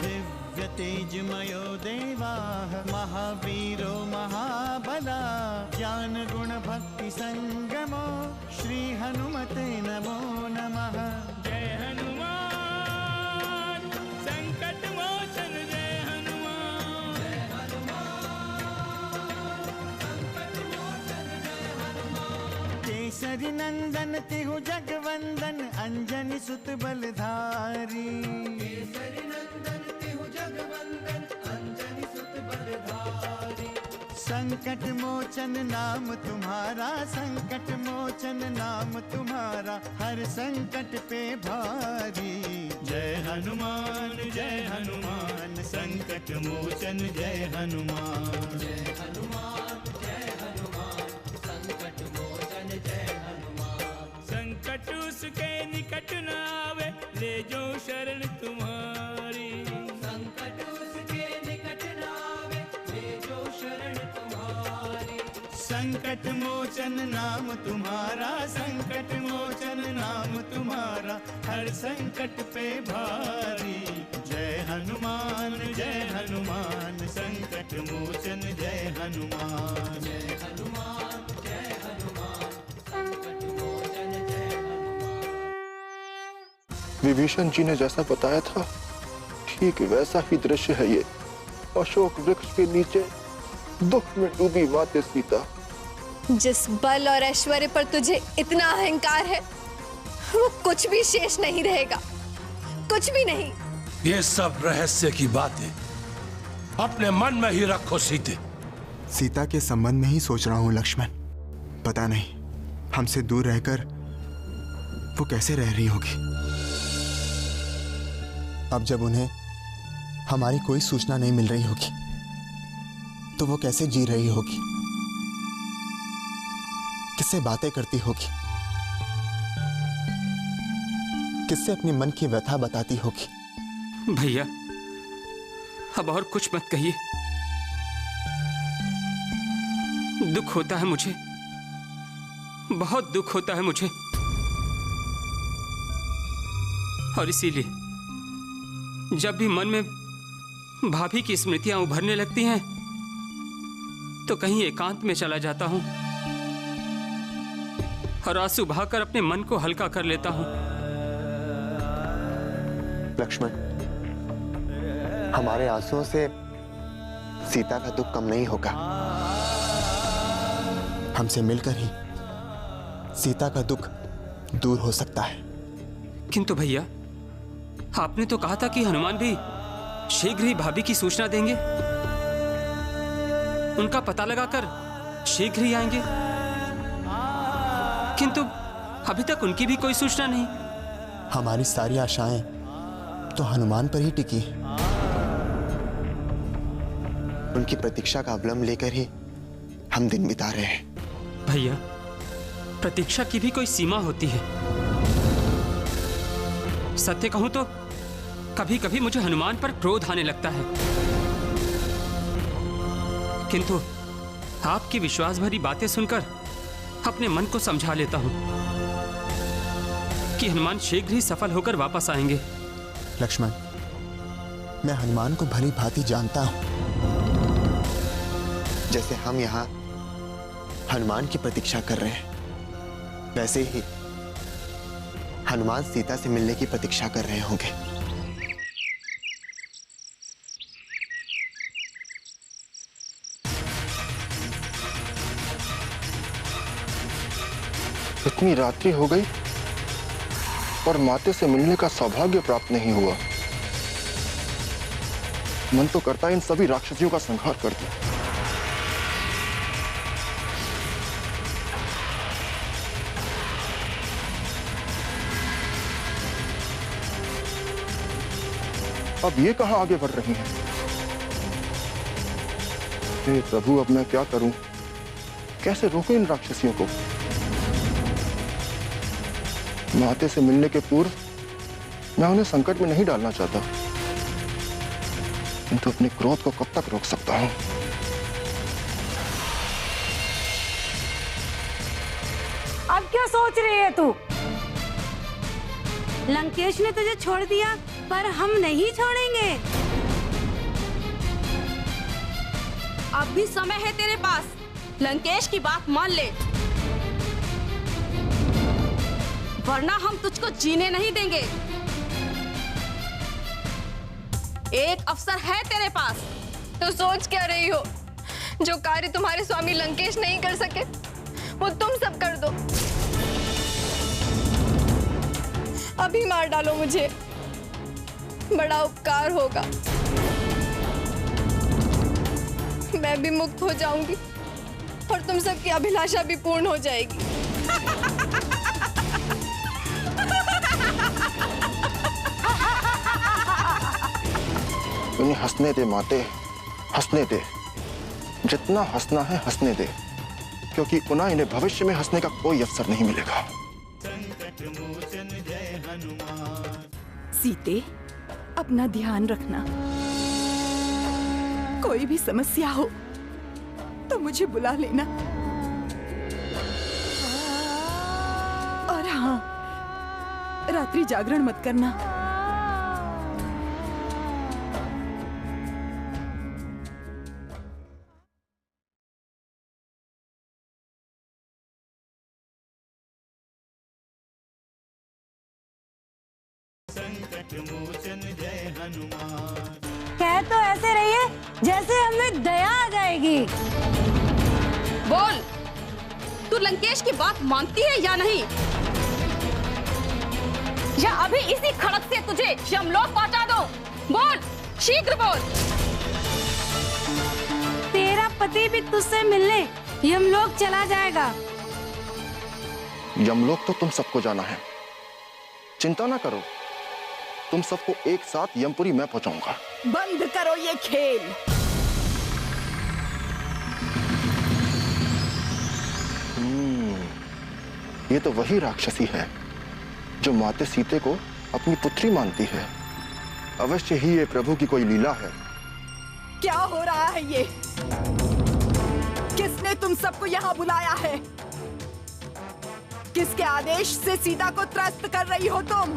दिव्य तेजमयो देवाः महावीरो महाबला ज्ञान गुण भक्ति संगमो श्री हनुमते नमो नमः। जय हनुमान संकट मोचन जय हनुमान। जय हनुमान संकट मोचन जय हनुमान। केसरी नंदन तिहु जगवंदन अंजनी सुत बलधारी। केसरी नंदन तिहु जगवंदन अंजनी सुत बलधारी। संकट मोचन नाम तुम्हारा संकट मोचन नाम तुम्हारा हर संकट पे भारी। जय हनुमान संकट मोचन जय हनुमान। जय हनुमान संकट मोचन जय हनुमान। संकट उसके निकट न आवे ले जो शरण तुम्हारी। संकट उसके निकट न आवे ले जो शरण तुम्हारी। संकट मोचन नाम तुम्हारा संकट मोचन नाम तुम्हारा हर संकट पे भारी। जय हनुमान संकट मोचन जय हनुमान। जय हनुमान संकट मोचन जय हनुमान। विभीषण जी ने जैसा बताया था ठीक वैसा ही दृश्य है ये। अशोक वृक्ष के नीचे दुख में डूबी माते सीता। जिस बल और ऐश्वर्य पर तुझे इतना अहंकार है वो कुछ भी शेष नहीं रहेगा, कुछ भी नहीं। ये सब रहस्य की बातें अपने मन में ही रखो सीते। सीता के संबंध में ही सोच रहा हूं लक्ष्मण। पता नहीं हमसे दूर रहकर वो कैसे रह रही होगी। अब जब उन्हें हमारी कोई सूचना नहीं मिल रही होगी तो वो कैसे जी रही होगी, किससे बातें करती होगी, किससे अपनी मन की व्यथा बताती होगी। भैया अब और कुछ मत कहिए। दुख होता है मुझे, बहुत दुख होता है मुझे। और इसीलिए जब भी मन में भाभी की स्मृतियां उभरने लगती हैं तो कहीं एकांत में चला जाता हूं और आंसू बहाकर अपने मन को हल्का कर लेता हूं। लक्ष्मण, हमारे आंसुओं से सीता का दुख कम नहीं होगा। हमसे मिलकर ही सीता का दुख दूर हो सकता है। किंतु भैया आपने तो कहा था कि हनुमान भी शीघ्र ही भाभी की सूचना देंगे, उनका पता लगाकर शीघ्र ही आएंगे, किंतु अभी तक उनकी भी कोई सूचना नहीं। हमारी सारी आशाएं तो हनुमान पर ही टिकी हैं। उनकी प्रतीक्षा का अवलंब लेकर ही हम दिन बिता रहे हैं। भैया प्रतीक्षा की भी कोई सीमा होती है। सत्य कहूं तो कभी कभी मुझे हनुमान पर क्रोध आने लगता है, किंतु आपकी विश्वास भरी बातें सुनकर अपने मन को समझा लेता हूं कि हनुमान शीघ्र ही सफल होकर वापस आएंगे। लक्ष्मण, मैं हनुमान को भली भांति जानता हूं। जैसे हम यहां हनुमान की प्रतीक्षा कर रहे हैं, वैसे ही हनुमान सीता से मिलने की प्रतीक्षा कर रहे होंगे। इतनी रात्रि हो गई और माते से मिलने का सौभाग्य प्राप्त नहीं हुआ। मन तो करता है इन सभी राक्षसियों का संहार कर दूं। अब ये कहां आगे बढ़ रही हैं? हे प्रभु, अब मैं क्या करूं? कैसे रोकूं इन राक्षसियों को? माते से मिलने के पूर्व मैं उन्हें संकट में नहीं डालना चाहता, किंतु अपने क्रोध को कब तक रोक सकता हूं? अब क्या सोच रही है तू? लंकेश ने तुझे छोड़ दिया, पर हम नहीं छोड़ेंगे। अब भी समय है तेरे पास, लंकेश की बात मान ले, वरना हम तुझको जीने नहीं देंगे। एक अवसर है तेरे पास। तो सोच क्या रही हो? जो कार्य तुम्हारे स्वामी लंकेश नहीं कर सके वो तुम सब कर दो। अभी मार डालो मुझे, बड़ा उपकार होगा। मैं भी मुक्त हो जाऊंगी और तुम सबकी अभिलाषा भी पूर्ण हो जाएगी। इन्हें हंसने दे माते, हंसने दे। जितना हंसना है हंसने दे, क्योंकि पुनः इन्हें भविष्य में हंसने का कोई अवसर नहीं मिलेगा। संकट मोचन जय हनुमान। सीते, अपना ध्यान रखना। कोई भी समस्या हो तो मुझे बुला लेना। और हाँ, रात्रि जागरण मत करना। संकट मोचन जय हनुमान। कह तो ऐसे रहिए जैसे हमें दया आ जाएगी। बोल, तू लंकेश की बात मानती है या नहीं? या अभी इसी खड़क से तुझे यमलोक पहुंचा दो? बोल, शीघ्र बोल। तेरा पति भी तुझसे मिलने यमलोक चला जाएगा। यमलोक तो तुम सबको जाना है, चिंता ना करो। तुम सबको एक साथ यमपुरी मैं पहुंचाऊंगा। बंद करो ये खेल। ये तो वही राक्षसी है जो माते सीते को अपनी पुत्री मानती है। अवश्य ही ये प्रभु की कोई लीला है। क्या हो रहा है ये? किसने तुम सबको यहाँ बुलाया है? किसके आदेश से सीता को त्रस्त कर रही हो तुम?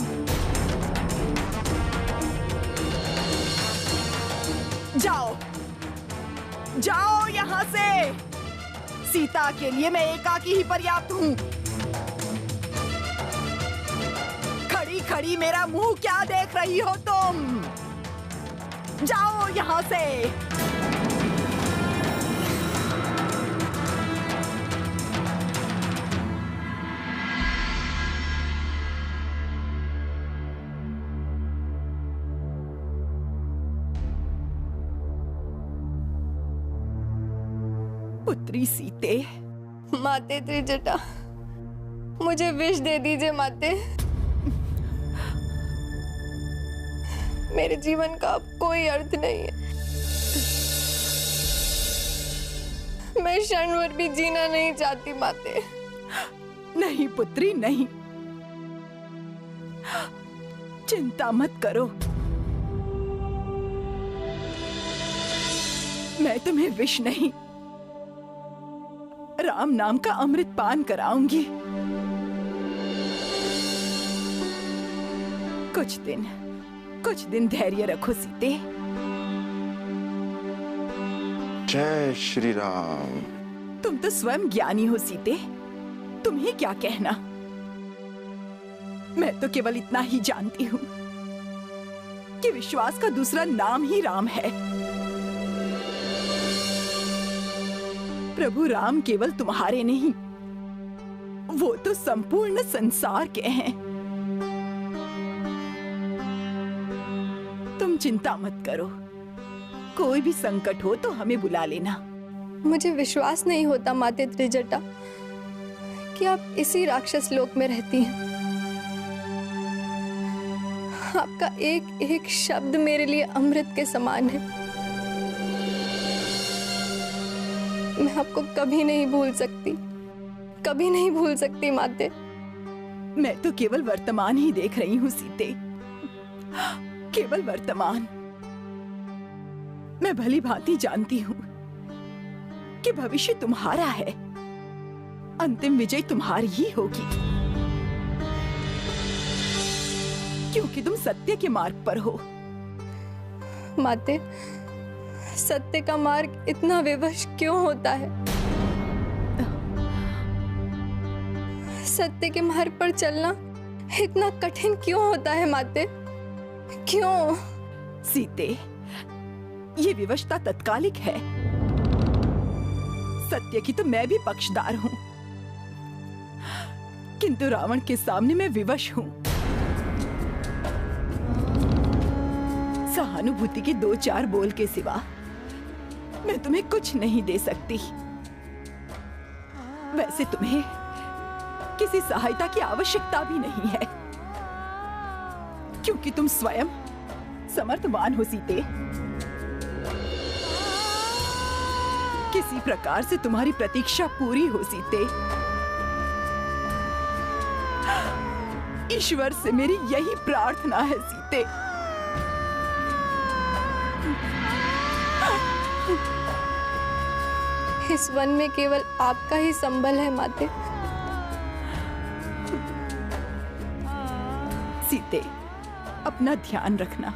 जाओ, जाओ यहाँ से। सीता के लिए मैं एकाकी ही पर्याप्त हूँ। खड़ी खड़ी मेरा मुंह क्या देख रही हो तुम? जाओ यहाँ से। पुत्री सीते। माते त्रिजटा, मुझे विष दे दीजिए माते। मेरे जीवन का अब कोई अर्थ नहीं है। मैं क्षण भर भी जीना नहीं चाहती माते। नहीं पुत्री, नहीं। चिंता मत करो, मैं तुम्हें विष नहीं, राम नाम का अमृत पान कराऊंगी। कुछ दिन धैर्य रखो सीते। जय श्री राम। तुम तो स्वयं ज्ञानी हो सीते, तुम्हें क्या कहना। मैं तो केवल इतना ही जानती हूँ कि विश्वास का दूसरा नाम ही राम है। प्रभु राम केवल तुम्हारे नहीं, वो तो संपूर्ण संसार के हैं। तुम चिंता मत करो, कोई भी संकट हो तो हमें बुला लेना। मुझे विश्वास नहीं होता माते त्रिजटा कि आप इसी राक्षस लोक में रहती हैं। आपका एक एक शब्द मेरे लिए अमृत के समान है। मैं आपको कभी नहीं भूल सकती, कभी नहीं भूल सकती माते। मैं तो केवल वर्तमान ही देख रही हूँ सीते, केवल वर्तमान। मैं भली भांति जानती हूँ कि भविष्य तुम्हारा है, अंतिम विजय तुम्हारी ही होगी। क्योंकि तुम सत्य के मार्ग पर हो। माते, सत्य का मार्ग इतना विवश क्यों होता है? सत्य के मार्ग पर चलना इतना कठिन क्यों होता है माते? क्यों? सीते, ये विवशता तत्कालिक है। सत्य की तो मैं भी पक्षदार हूं, किंतु रावण के सामने मैं विवश हूं। सहानुभूति के 2-4 बोल के सिवा मैं तुम्हें कुछ नहीं दे सकती। वैसे तुम्हें किसी सहायता की आवश्यकता भी नहीं है, क्योंकि तुम स्वयं समर्थवान हो सीते। किसी प्रकार से तुम्हारी प्रतीक्षा पूरी हो सीते। ईश्वर से मेरी यही प्रार्थना है सीते। इस वन में केवल आपका ही संबल है माते। सीते, अपना ध्यान रखना।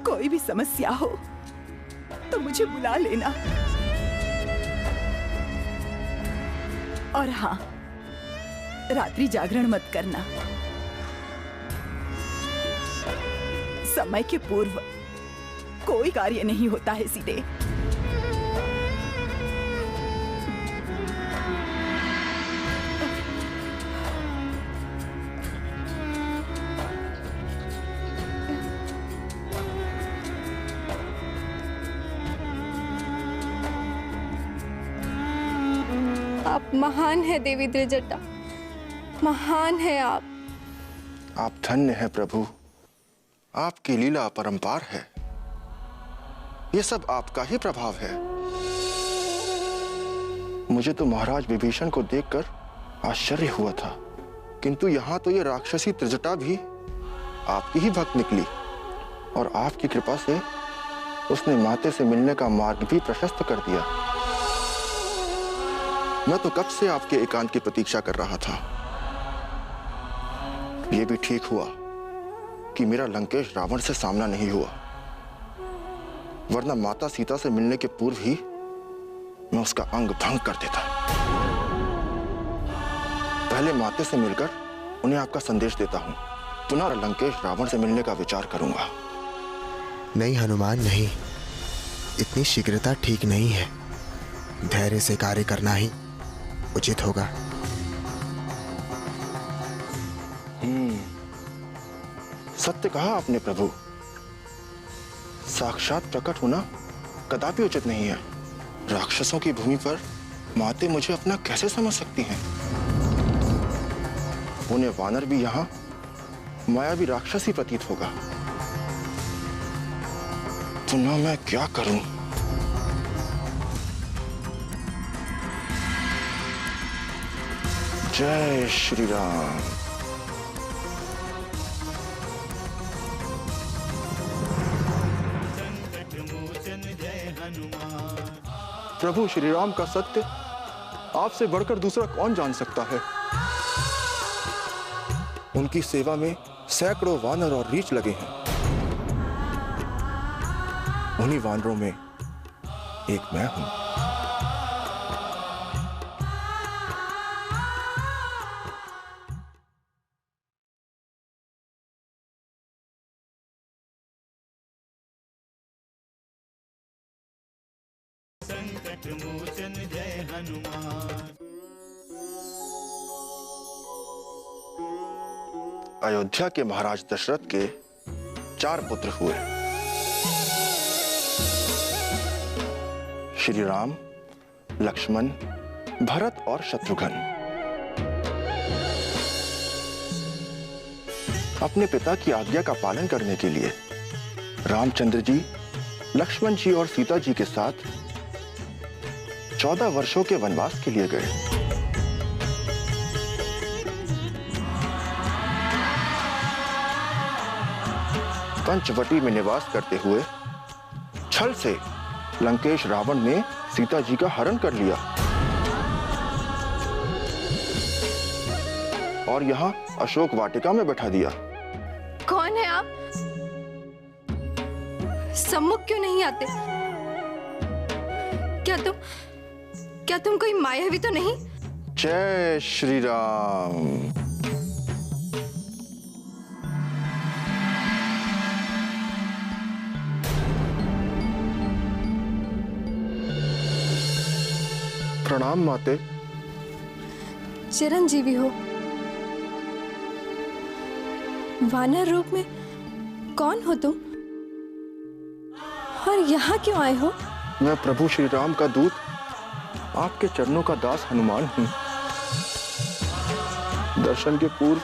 कोई भी समस्या हो तो मुझे बुला लेना। और हाँ, रात्रि जागरण मत करना। समय के पूर्व कोई कार्य नहीं होता है सीते। आप महान है देवी त्रिजटा, महान है आप। आप धन्य हैं प्रभु, आपकी लीला अपरंपार है। ये सब आपका ही प्रभाव है। मुझे तो महाराज विभीषण को देखकर आश्चर्य हुआ था, किंतु यहाँ तो ये राक्षसी त्रिजटा भी आपकी ही भक्त निकली, और आपकी कृपा से उसने माते से मिलने का मार्ग भी प्रशस्त कर दिया। मैं तो कब से आपके एकांत की प्रतीक्षा कर रहा था। यह भी ठीक हुआ कि मेरा लंकेश रावण से सामना नहीं हुआ, वरना माता सीता से मिलने के पूर्व ही मैं उसका अंग भंग कर देता। पहले माते से मिलकर उन्हें आपका संदेश देता हूं, पुनः लंकेश रावण से मिलने का विचार करूंगा। नहीं हनुमान, नहीं, इतनी शीघ्रता ठीक नहीं है। धैर्य से कार्य करना ही उचित होगा। सत्य कहा आपने प्रभु। साक्षात प्रकट होना कदापि उचित नहीं है। राक्षसों की भूमि पर माते मुझे अपना कैसे समझ सकती हैं? उन्हें वानर भी यहां मायावी राक्षसी प्रतीत होगा। पुनः मैं क्या करूं? जय श्री राम। प्रभु श्री राम का सत्य आपसे बढ़कर दूसरा कौन जान सकता है? उनकी सेवा में सैकड़ों वानर और रीछ लगे हैं। उन्हीं वानरों में एक मैं हूं। संकट मोचन जय हनुमान। अयोध्या के महाराज दशरथ के 4 पुत्र हुए। श्री राम, लक्ष्मण, भरत और शत्रुघ्न। अपने पिता की आज्ञा का पालन करने के लिए रामचंद्र जी, लक्ष्मण जी और सीता जी के साथ 14 वर्षों के वनवास के लिए गए। पंचवटी में निवास करते हुए छल से लंकेश रावण ने सीता जी का हरण कर लिया और यहाँ अशोक वाटिका में बैठा दिया। कौन है आप? सम्मुख क्यों नहीं आते? क्या तुम कोई मायावी तो नहीं? जय श्री राम। प्रणाम माते। चिरंजीवी हो। वानर रूप में कौन हो तुम? और यहाँ क्यों आए हो? मैं प्रभु श्री राम का दूत, आपके चरणों का दास हनुमान हूँ। दर्शन के पूर्व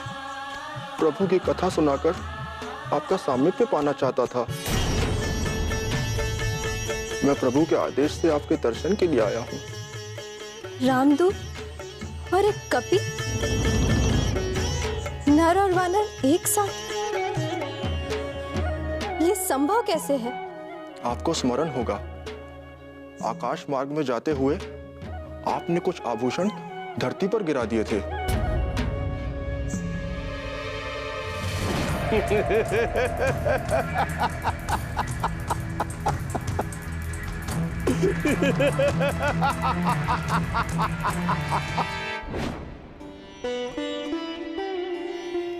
प्रभु की कथा सुनाकर आपका सामीप्य पाना चाहता था। मैं प्रभु के आदेश से आपके दर्शन के लिए आया हूँ। रामदूत और एक कपि, नर और वानर एक साथ, ये संभव कैसे है? आपको स्मरण होगा, आकाश मार्ग में जाते हुए आपने कुछ आभूषण धरती पर गिरा दिए थे।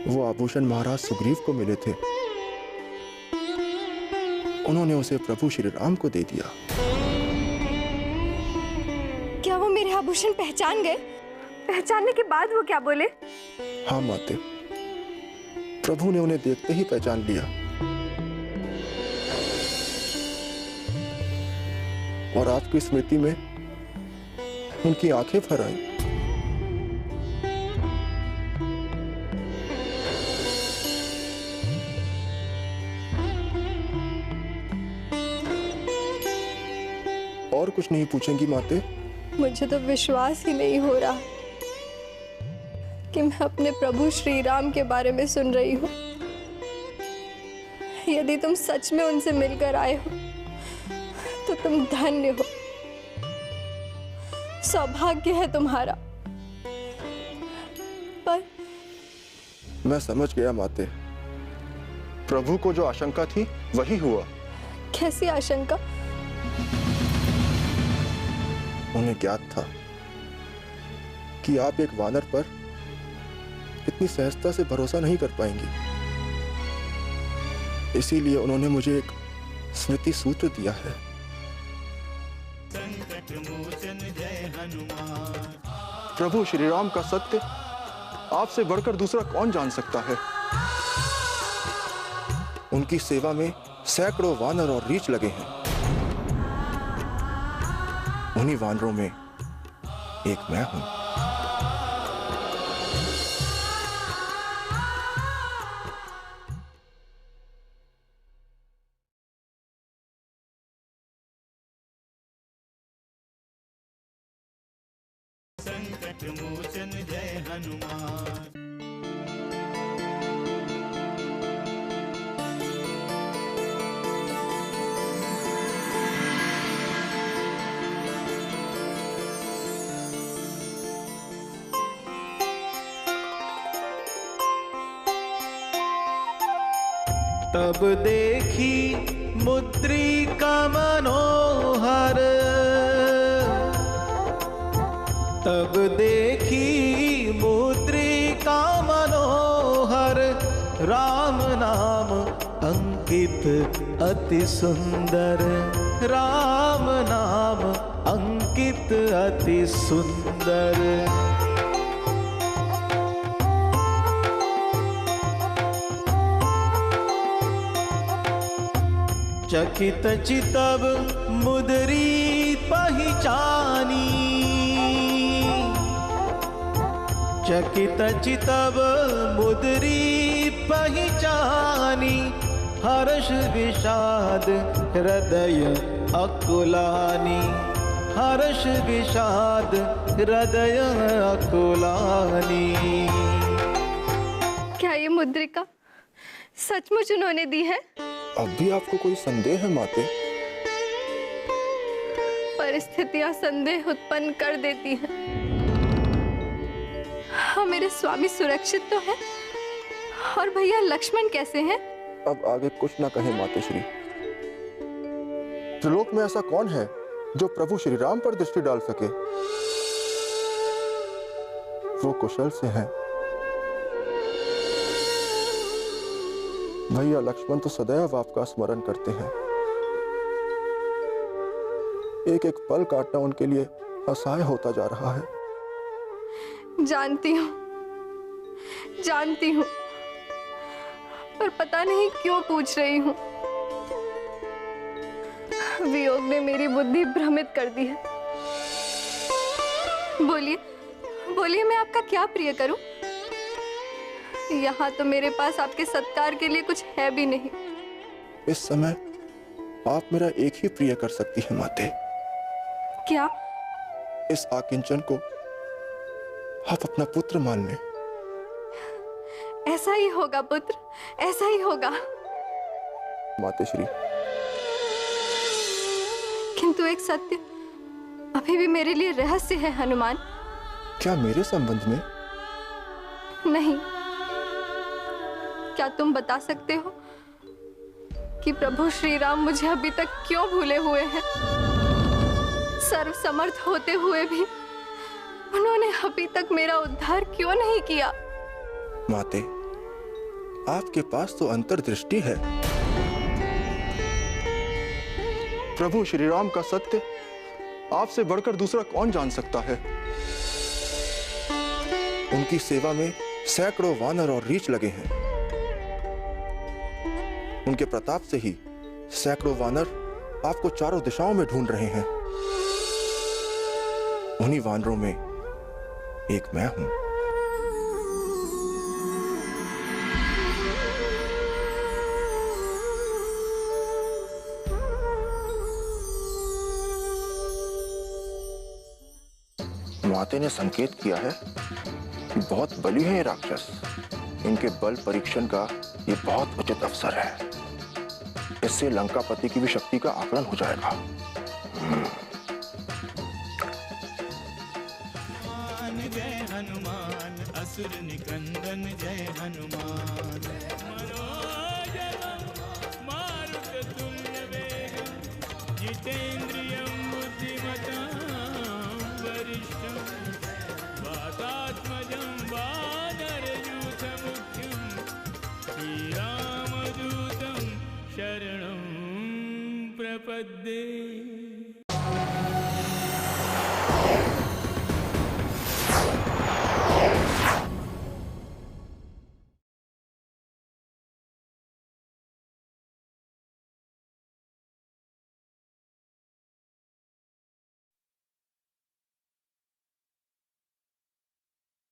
वो आभूषण महाराज सुग्रीव को मिले थे। उन्होंने उसे प्रभु श्री राम को दे दिया। क्या वो मेरे आभूषण पहचान गए? पहचानने के बाद वो क्या बोले? हाँ माते, प्रभु ने उन्हें देखते ही पहचान लिया और आपकी स्मृति में उनकी आंखें भर आईं। और कुछ नहीं पूछेंगी माते? मुझे तो विश्वास ही नहीं हो रहा कि मैं अपने प्रभु श्री राम के बारे में सुन रही हूँ। यदि तुम सच में उनसे मिलकर आए हो तो तुम धन्य हो, सौभाग्य है तुम्हारा। पर मैं समझ गया माते, प्रभु को जो आशंका थी वही हुआ। कैसी आशंका? उन्हें ज्ञात था कि आप एक वानर पर इतनी सहजता से भरोसा नहीं कर पाएंगी, इसीलिए उन्होंने मुझे एक स्मृति सूत्र दिया है। संकट मोचन जय हनुमान। प्रभु श्री राम का सत्य आपसे बढ़कर दूसरा कौन जान सकता है? उनकी सेवा में सैकड़ों वानर और रीछ लगे हैं। उन्हीं वानरों में एक मैं हूं। संकट मोचन जय हनुमान। तब देखी मुद्रिका मनोहर, तब देखी मुद्रिका मनोहर, राम नाम अंकित अति सुंदर, राम नाम अंकित अति सुंदर। चकित चितब मुदरी पहचानी, चकित चितब मुदरी पहचानी, हर्ष विषाद हृदय अकुलानी, हर्ष विषाद हृदय अकुलानी। क्या ये मुद्रिका सचमुच उन्होंने दी है? अब भी आपको कोई संदेह है माते? परिस्थितियां संदेह उत्पन्न कर देती हैं। हाँ, मेरे मेरे स्वामी सुरक्षित तो हैं? और भैया लक्ष्मण कैसे हैं? अब आगे कुछ ना कहे मातेश्री। त्रिलोक में ऐसा कौन है जो प्रभु श्री राम पर दृष्टि डाल सके? वो कुशल से हैं। भैया लक्ष्मण तो सदैव आपका स्मरण करते हैं। एक एक पल काटना उनके लिए असहाय होता जा रहा है। जानती हूँ, पर पता नहीं क्यों पूछ रही हूँ। वियोग ने मेरी बुद्धि भ्रमित कर दी है। बोलिए मैं आपका क्या प्रिय करूं? यहाँ तो मेरे पास आपके सत्कार के लिए कुछ है भी नहीं। इस समय आप मेरा एक ही प्रिय कर सकती हैं माते। क्या? इस आकिंचन को आप अपना पुत्र मान लें। ऐसा ही होगा पुत्र, ऐसा ही होगा। मातेश्री, किंतु एक सत्य अभी भी मेरे लिए रहस्य है हनुमान। क्या मेरे संबंध में? नहीं। क्या तुम बता सकते हो कि प्रभु श्री राम मुझे अभी तक क्यों भूले हुए हैं? सर्वसमर्थ होते हुए भी उन्होंने अभी तक मेरा उद्धार क्यों नहीं किया? माते, आपके पास तो अंतर्दृष्टि है। प्रभु श्री राम का सत्य आपसे बढ़कर दूसरा कौन जान सकता है? उनकी सेवा में सैकड़ों वानर और रीछ लगे हैं। उनके प्रताप से ही सैकड़ों वानर आपको चारों दिशाओं में ढूंढ रहे हैं। उन्हीं वानरों में एक मैं हूं। माते ने संकेत किया है कि बहुत बली है ये राक्षस। इनके बल परीक्षण का ये बहुत उचित अवसर है। इससे लंकापति की भी शक्ति का आकलन हो जाएगा। जय हनुमान, असुर निकंदन जय हनुमान। मारुततुल्य वेगं जितेन्द्रियं बुद्धिमतां वरिष्ठं वातात्मजं वानरयूथमुख्यं श्रीरामदूतं शरणं प्रपद्ये।